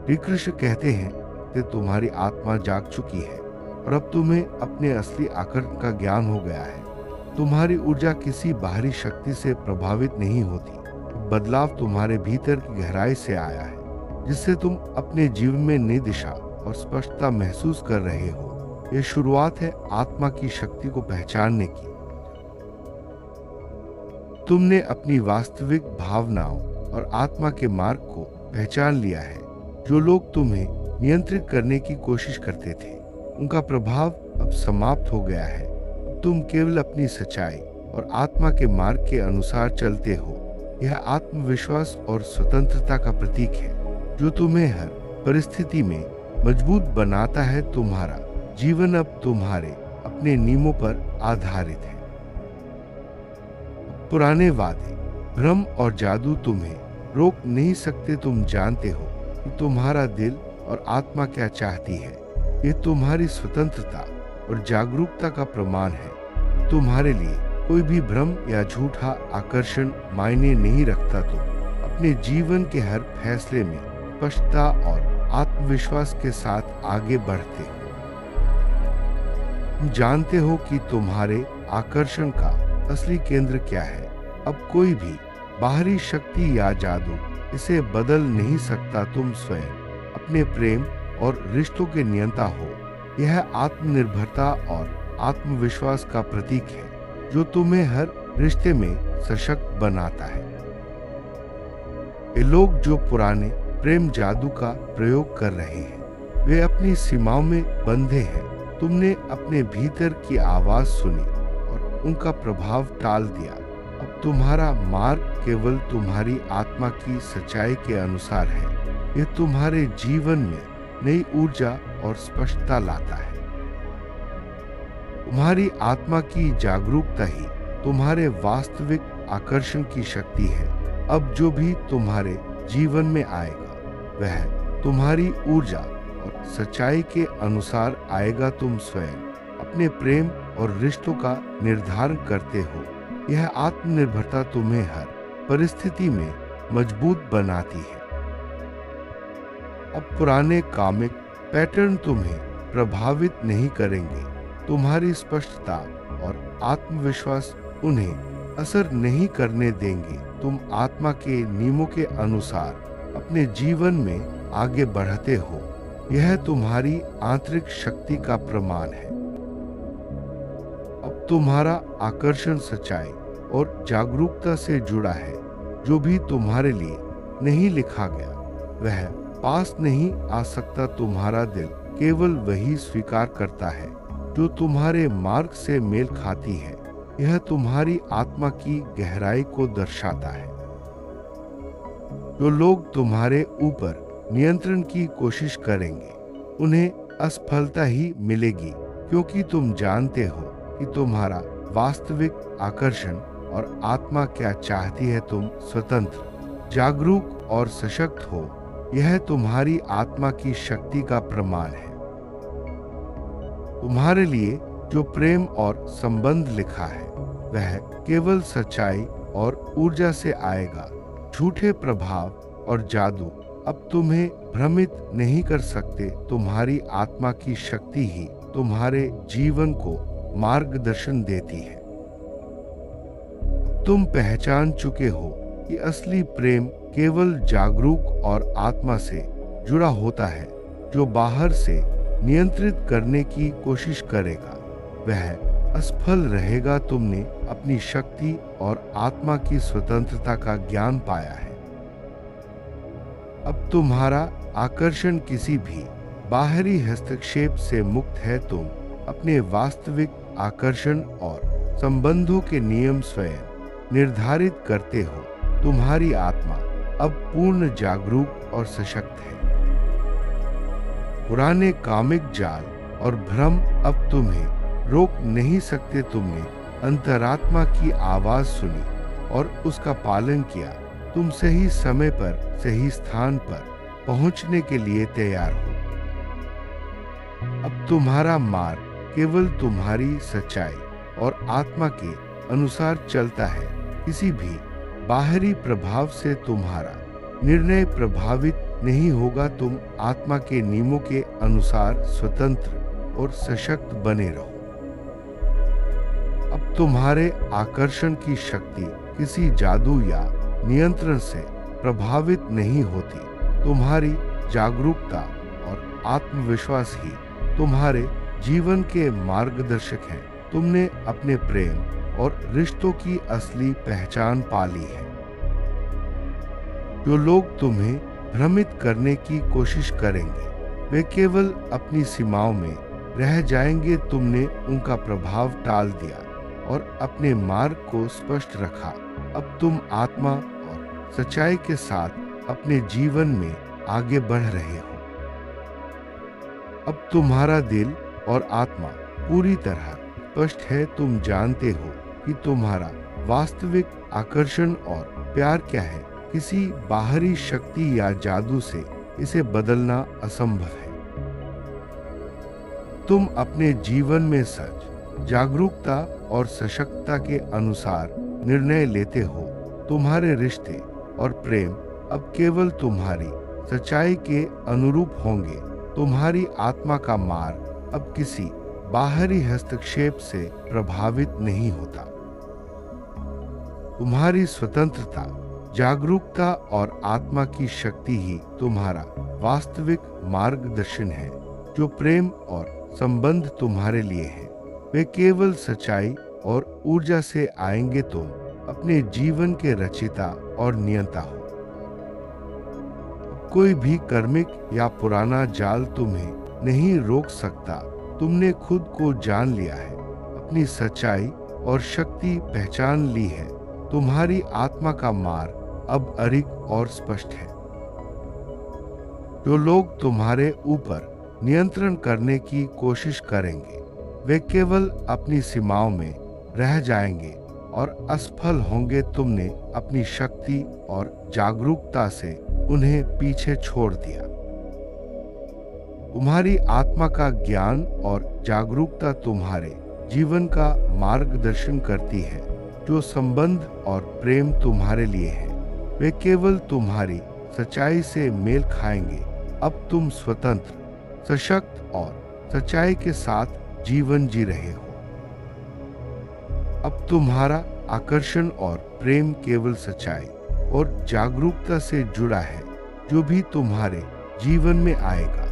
श्री कृष्ण कहते हैं कि तुम्हारी आत्मा जाग चुकी है और अब तुम्हें अपने असली आकर्षण का ज्ञान हो गया है। तुम्हारी ऊर्जा किसी बाहरी शक्ति से प्रभावित नहीं होती। बदलाव तुम्हारे भीतर की गहराई से आया है, जिससे तुम अपने जीवन में नई दिशा और स्पष्टता महसूस कर रहे हो। यह शुरुआत है आत्मा की शक्ति को पहचानने की। तुमने अपनी वास्तविक भावनाओं और आत्मा के मार्ग को पहचान लिया है। जो लोग तुम्हें नियंत्रित करने की कोशिश करते थे, उनका प्रभाव अब समाप्त हो गया है। तुम केवल अपनी सच्चाई और आत्मा के मार्ग के अनुसार चलते हो। यह आत्मविश्वास और स्वतंत्रता का प्रतीक है, जो तुम्हें हर परिस्थिति में मजबूत बनाता है। तुम्हारा जीवन अब तुम्हारे अपने नियमों पर आधारित है। पुराने वादे, भ्रम और जादू तुम्हें रोक नहीं सकते। तुम जानते हो कि तुम्हारा दिल और आत्मा क्या चाहती है। ये तुम्हारी स्वतंत्रता और जागरूकता का प्रमाण है। तुम्हारे लिए कोई भी भ्रम या झूठा आकर्षण मायने नहीं रखता। तुम अपने जीवन के हर फैसले में स्पष्टता और आत्मविश्वास के साथ आगे बढ़ते हो। तुम जानते हो कि तुम्हारे आकर्षण का असली केंद्र क्या है। अब कोई भी बाहरी शक्ति या जादू इसे बदल नहीं सकता। तुम स्वयं अपने प्रेम और रिश्तों के नियंता हो। यह आत्मनिर्भरता और आत्मविश्वास का प्रतीक है, जो तुम्हें हर रिश्ते में सशक्त बनाता है। ये लोग जो पुराने प्रेम जादू का प्रयोग कर रहे हैं, वे अपनी सीमाओं में बंधे हैं। तुमने अपने भीतर की आवाज सुनी और उनका प्रभाव टाल दिया। अब तुम्हारा मार्ग केवल तुम्हारी आत्मा की सच्चाई के अनुसार है। यह तुम्हारे जीवन में नई ऊर्जा और स्पष्टता लाता है। तुम्हारी आत्मा की जागरूकता ही तुम्हारे वास्तविक आकर्षण की शक्ति है। अब जो भी तुम्हारे जीवन में आएगा, वह तुम्हारी ऊर्जा और सच्चाई के अनुसार आएगा। तुम स्वयं अपने प्रेम और रिश्तों का निर्धारण करते हो। यह आत्मनिर्भरता तुम्हें हर परिस्थिति में मजबूत बनाती है। अब पुराने कामिक पैटर्न तुम्हें प्रभावित नहीं करेंगे। तुम्हारी स्पष्टता और आत्मविश्वास उन्हें असर नहीं करने देंगे। तुम आत्मा के नियमों के अनुसार अपने जीवन में आगे बढ़ते हो। यह तुम्हारी आंतरिक शक्ति का प्रमाण है। अब तुम्हारा आकर्षण सच्चाई और जागरूकता से जुड़ा है। जो भी तुम्हारे लिए नहीं लिखा गया, वह पास नहीं आ सकता। तुम्हारा दिल केवल वही स्वीकार करता है जो तुम्हारे मार्ग से मेल खाती है। यह तुम्हारी आत्मा की गहराई को दर्शाता है। जो लोग तुम्हारे ऊपर नियंत्रण की कोशिश करेंगे, उन्हें असफलता ही मिलेगी, क्योंकि तुम जानते हो कि तुम्हारा वास्तविक आकर्षण और आत्मा क्या चाहती है। तुम स्वतंत्र, जागरूक और सशक्त हो। यह तुम्हारी आत्मा की शक्ति का प्रमाण है। तुम्हारे लिए जो प्रेम और संबंध लिखा है, वह केवल सच्चाई और ऊर्जा से आएगा। झूठे प्रभाव और जादू अब तुम्हें भ्रमित नहीं कर सकते। तुम्हारी आत्मा की शक्ति ही तुम्हारे जीवन को मार्गदर्शन देती है। तुम पहचान चुके हो कि असली प्रेम केवल जागरूक और आत्मा से जुड़ा होता है। जो बाहर से नियंत्रित करने की कोशिश करेगा, वह असफल रहेगा। तुमने अपनी शक्ति और आत्मा की स्वतंत्रता का ज्ञान पाया है। अब तुम्हारा आकर्षण किसी भी बाहरी हस्तक्षेप से मुक्त है। तुम अपने वास्तविक आकर्षण और संबंधों के नियम स्वयं निर्धारित करते हो। तुम्हारी आत्मा अब पूर्ण जागरूक और सशक्त है। पुराने कामिक जाल और भ्रम अब तुम्हें रोक नहीं सकते। तुमने अंतरात्मा की आवाज सुनी और उसका पालन किया। तुम सही समय पर सही स्थान पर पहुंचने के लिए तैयार हो। अब तुम्हारा मार्ग केवल तुम्हारी सच्चाई और आत्मा के अनुसार चलता है। किसी भी बाहरी प्रभाव से तुम्हारा निर्णय प्रभावित नहीं होगा तुम आत्मा के नियमों के अनुसार स्वतंत्र और सशक्त बने रहो। अब तुम्हारे आकर्षण की शक्ति किसी जादू या नियंत्रण से प्रभावित नहीं होती। तुम्हारी जागरूकता और आत्मविश्वास ही तुम्हारे जीवन के मार्गदर्शक हैं। तुमने अपने प्रेम और रिश्तों की असली पहचान पा ली है। जो लोग तुम्हें भ्रमित करने की कोशिश करेंगे वे केवल अपनी सीमाओं में रह जाएंगे। तुमने उनका प्रभाव टाल दिया और अपने मार्ग को स्पष्ट रखा। अब तुम आत्मा और सच्चाई के साथ अपने जीवन में आगे बढ़ रहे हो। अब तुम्हारा दिल और आत्मा पूरी तरह स्पष्ट है। तुम जानते हो कि तुम्हारा वास्तविक आकर्षण और प्यार क्या है। किसी बाहरी शक्ति या जादू से इसे बदलना असंभव है। तुम अपने जीवन में सच, जागरूकता और सशक्तता के अनुसार निर्णय लेते हो। तुम्हारे रिश्ते और प्रेम अब केवल तुम्हारी सच्चाई के अनुरूप होंगे। तुम्हारी आत्मा का मार्ग अब किसी बाहरी हस्तक्षेप से प्रभावित नहीं होता। तुम्हारी स्वतंत्रता, जागरूकता और आत्मा की शक्ति ही तुम्हारा वास्तविक मार्गदर्शन है। जो प्रेम और संबंध तुम्हारे लिए है वे केवल सच्चाई और ऊर्जा से आएंगे। तुम अपने जीवन के रचयिता और नियंता हो। कोई भी कर्मिक या पुराना जाल तुम्हें नहीं रोक सकता। तुमने खुद को जान लिया है, अपनी सच्चाई और शक्ति पहचान ली है। तुम्हारी आत्मा का मार्ग अब अरिग और स्पष्ट है। जो लोग तुम्हारे ऊपर नियंत्रण करने की कोशिश करेंगे वे केवल अपनी सीमाओं में रह जाएंगे और असफल होंगे। तुमने अपनी शक्ति और जागरूकता से उन्हें पीछे छोड़ दिया। तुम्हारी आत्मा का ज्ञान और जागरूकता तुम्हारे जीवन का मार्गदर्शन करती है। जो संबंध और प्रेम तुम्हारे लिए है वे केवल तुम्हारी सच्चाई से मेल खाएंगे। अब तुम स्वतंत्र, सशक्त और सच्चाई के साथ जीवन जी रहे हो। अब तुम्हारा आकर्षण और प्रेम केवल सच्चाई और जागरूकता से जुड़ा है। जो भी तुम्हारे जीवन में आएगा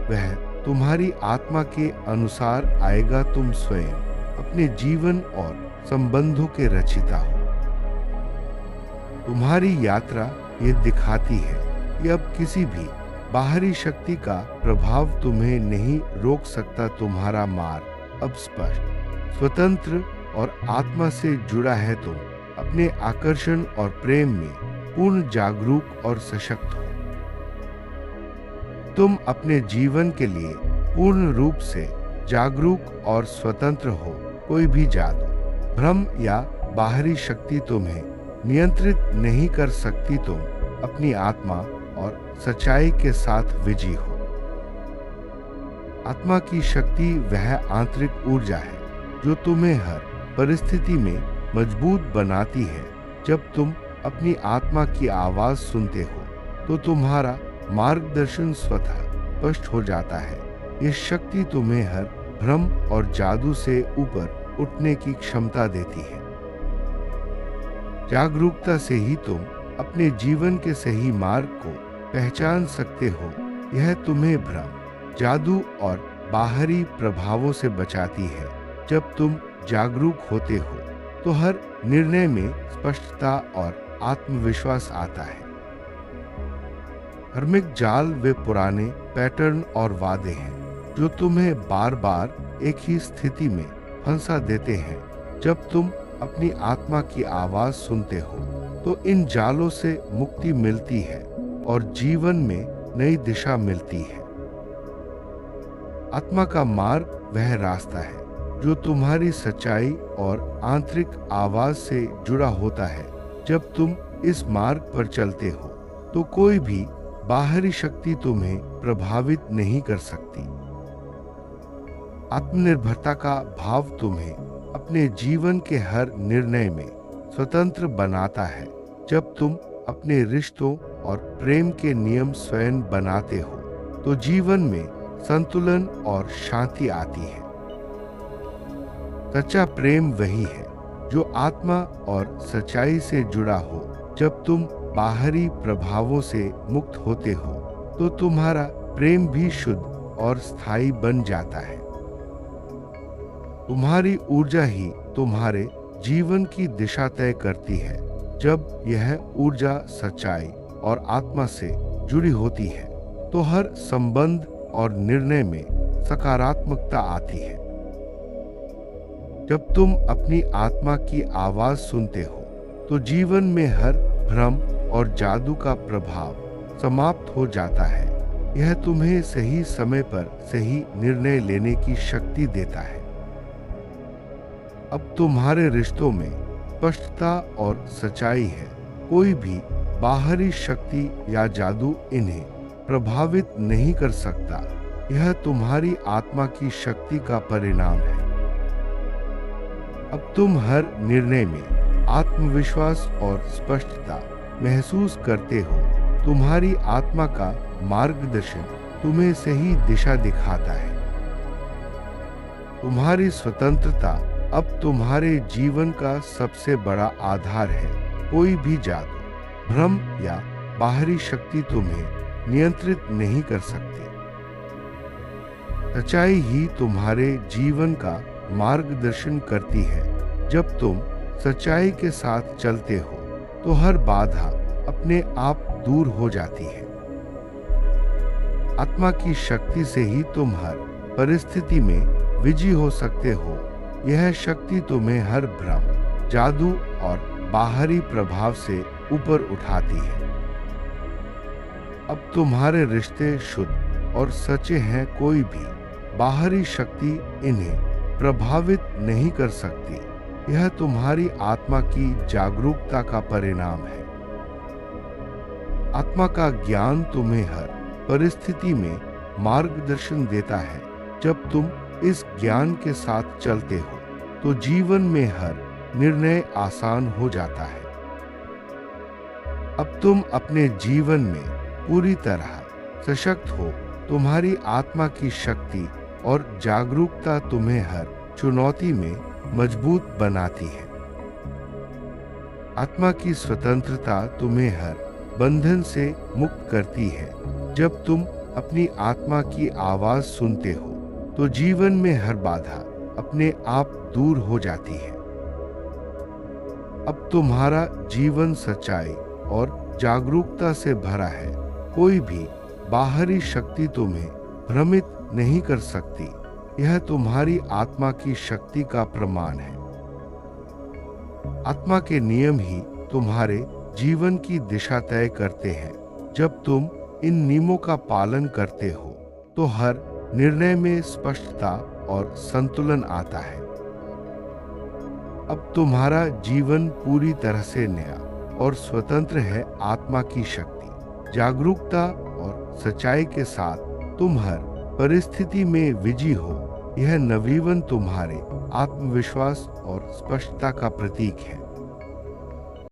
वह तुम्हारी आत्मा के अनुसार आएगा। तुम स्वयं अपने जीवन और संबंधों के रचयिता हो। तुम्हारी यात्रा ये दिखाती है कि अब किसी भी बाहरी शक्ति का प्रभाव तुम्हें नहीं रोक सकता। तुम्हारा मार्ग अब स्पष्ट, स्वतंत्र और आत्मा से जुड़ा है। तुम अपने आकर्षण और प्रेम में पूर्ण जागरूक और सशक्त हो। तुम अपने जीवन के लिए पूर्ण रूप से जागरूक और स्वतंत्र हो। कोई भी जादू, भ्रम या बाहरी शक्ति तुम्हें नियंत्रित नहीं कर सकती। तुम अपनी आत्मा और सच्चाई के साथ विजयी हो। आत्मा की शक्ति वह आंतरिक ऊर्जा है जो तुम्हें हर परिस्थिति में मजबूत बनाती है। जब तुम अपनी आत्मा की आवाज सुनते हो तो तुम्हारा मार्गदर्शन स्वतः स्पष्ट हो जाता है। ये शक्ति तुम्हें हर भ्रम और जादू से ऊपर उठने की क्षमता देती है। जागरूकता से ही तुम अपने जीवन के सही मार्ग को पहचान सकते हो। यह तुम्हें भ्रम, जादू और बाहरी प्रभावों से बचाती है। जब तुम जागरूक होते हो तो हर निर्णय में स्पष्टता और आत्मविश्वास आता है। धार्मिक जाल वे पुराने पैटर्न और वादे हैं जो तुम्हें बार बार एक ही स्थिति में फंसा देते हैं। जब तुम अपनी आत्मा की आवाज सुनते हो तो इन जालों से मुक्ति मिलती है और जीवन में नई दिशा मिलती है। आत्मा का मार्ग वह रास्ता है जो तुम्हारी सच्चाई और आंतरिक आवाज से जुड़ा होता है। जब तुम इस मार्ग पर चलते हो तो कोई भी बाहरी शक्ति तुम्हें प्रभावित नहीं कर सकती। आत्मनिर्भरता का भाव तुम्हें अपने जीवन के हर निर्णय में स्वतंत्र बनाता है। जब तुम अपने रिश्तों और प्रेम के नियम स्वयं बनाते हो तो जीवन में संतुलन और शांति आती है। सच्चा प्रेम वही है जो आत्मा और सच्चाई से जुड़ा हो। जब तुम बाहरी प्रभावों से मुक्त होते हो तो तुम्हारा प्रेम भी शुद्ध और स्थायी बन जाता है। तुम्हारी ऊर्जा ही तुम्हारे जीवन की दिशा तय करती है। जब यह ऊर्जा सच्चाई और आत्मा से जुड़ी होती है तो हर संबंध और निर्णय में सकारात्मकता आती है। जब तुम अपनी आत्मा की आवाज सुनते हो तो जीवन में हर भ्रम और जादू का प्रभाव समाप्त हो जाता है। यह तुम्हें सही समय पर सही निर्णय लेने की शक्ति देता है। अब तुम्हारे रिश्तों में स्पष्टता और सच्चाई है। कोई भी बाहरी शक्ति या जादू इन्हें प्रभावित नहीं कर सकता। यह तुम्हारी आत्मा की शक्ति का परिणाम है। अब तुम हर निर्णय में आत्मविश्वास और स्पष्टता महसूस करते हो। तुम्हारी आत्मा का मार्गदर्शन तुम्हें सही दिशा दिखाता है। तुम्हारी स्वतंत्रता अब तुम्हारे जीवन का सबसे बड़ा आधार है। कोई भी जादू, भ्रम या बाहरी शक्ति तुम्हें नियंत्रित नहीं कर सकती। सच्चाई ही तुम्हारे जीवन का मार्गदर्शन करती है। जब तुम सच्चाई के साथ चलते हो तो हर बाधा अपने आप दूर हो जाती है। आत्मा की शक्ति से ही तुम हर परिस्थिति में विजयी हो सकते हो। यह शक्ति तुम्हें हर भ्रम, जादू और बाहरी प्रभाव से ऊपर उठाती है। अब तुम्हारे रिश्ते शुद्ध और सच्चे हैं। कोई भी बाहरी शक्ति इन्हें प्रभावित नहीं कर सकती। यह तुम्हारी आत्मा की जागरूकता का परिणाम है। आत्मा का ज्ञान तुम्हें हर परिस्थिति में मार्गदर्शन देता है। जब तुम इस ज्ञान के साथ चलते हो तो जीवन में हर निर्णय आसान हो जाता है। अब तुम अपने जीवन में पूरी तरह सशक्त हो। तुम्हारी आत्मा की शक्ति और जागरूकता तुम्हें हर चुनौती में मजबूत बनाती है। आत्मा की स्वतंत्रता तुम्हें हर बंधन से मुक्त करती है। जब तुम अपनी आत्मा की आवाज सुनते हो तो जीवन में हर बाधा अपने आप दूर हो जाती है। अब तुम्हारा जीवन सच्चाई और जागरूकता से भरा है। कोई भी बाहरी शक्ति तुम्हें भ्रमित नहीं कर सकती। यह तुम्हारी आत्मा की शक्ति का प्रमाण है। आत्मा के नियम ही तुम्हारे जीवन की दिशा तय करते हैं। जब तुम इन नियमों का पालन करते हो तो हर निर्णय में स्पष्टता और संतुलन आता है। अब तुम्हारा जीवन पूरी तरह से नया और स्वतंत्र है। आत्मा की शक्ति, जागरूकता और सच्चाई के साथ तुम हर परिस्थिति में विजयी हो। यह नवीन तुम्हारे आत्मविश्वास और स्पष्टता का प्रतीक है।